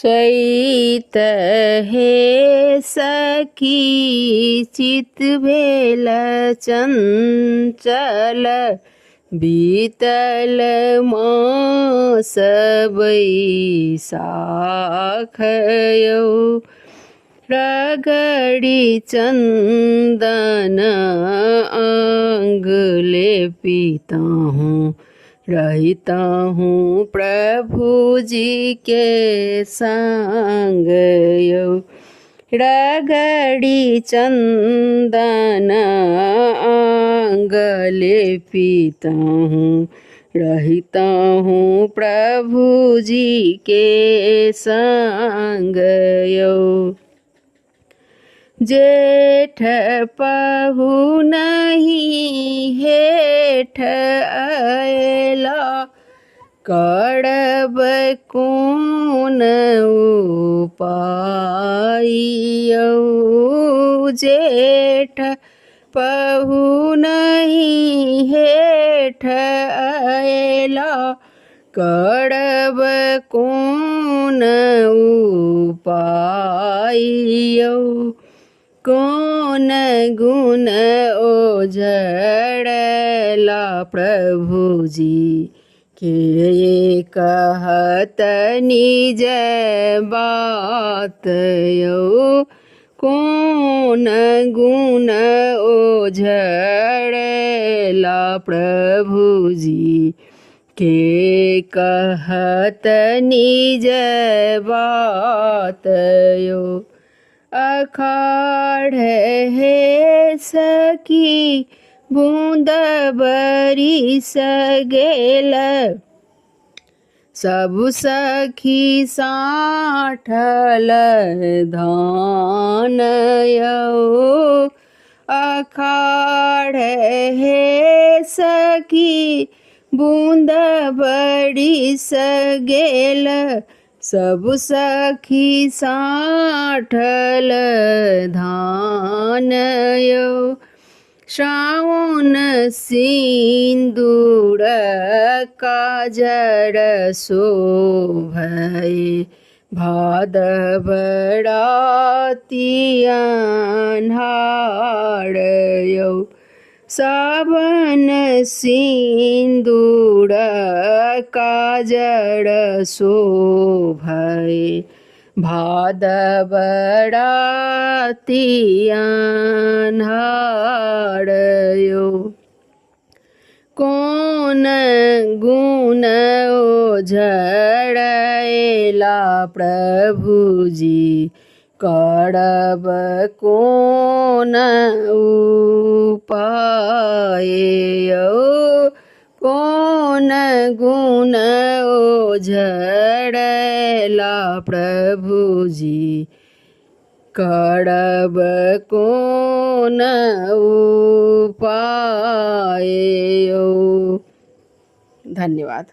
चैत हे सखी चित भेल चंचल, बीतल मास बैसाख यौ। रगड़ी चंदन अंग लेपिता हूँ, रहता हूँ प्रभु जी के संग यौ। रगड़ी चंदन अंग लेपिता हूँ, रहता हूँ प्रभु जी के संग यौ। जेठ पहु नहीं हेठ अयला, करब कोन उपाय यौ। जेठ पहु नहीं हेठ अयला, करब कोन उपाय यौ। कौन गुण ओझड़ला प्रभु जी के कहत निज बात यौ। कौन गुण ओझड़ला प्रभु जी के कहत निज बात यौ। अखाढ़ हे सखी बूंद बरिस गेल, सब सखी साठल धान यौ। अखाढ़ हे सखी बूंद बरिस गेल, सब सखी साठल धान यौ। श्रावण सिंदूर काजर शोभै, भादव राति अन्हार यौ। सावन सिंदूर काजर शोभै, भादव राति अन्हार यौ। कौन गुण ओझड़ला प्रभु जी, करब कोन उपाय यौ। कौन गुण ओझड़ला प्रभु जी, करब कोन उपाय यौ। धन्यवाद।